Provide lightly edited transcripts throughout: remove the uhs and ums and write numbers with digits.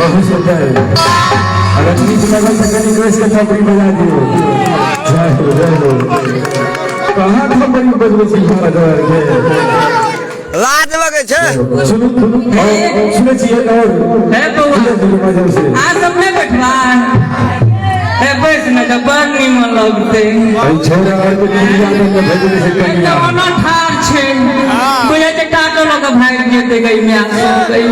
बहुत सुंदर अगर नीच लगा सकनी ड्रेस के थपड़ी बजा दियो जय हो कहाँ थपड़ी बजबै छी मदर के लाज लगे छे सुनो सुने छिए और है बउआ आ सब में बैठवा है बैठ न त बनी मन लगते आई छोरा और के दुनिया में भेजने से कहीं तो ना ठार छे बुझे त काटो लोग भाग जेते गई में आ गई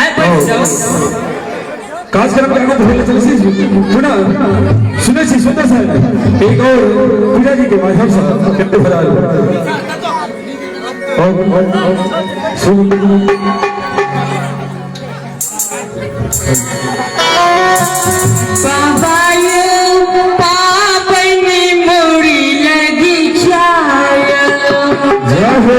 आई बैठ जाओ काज करम के आगे भले चल सी सुना सुने छी सुंदर साहब एक और पूजा जी के माध्यम से कितने फरार सुन बाबा ये पापनी मोरी लगी छाया जय हो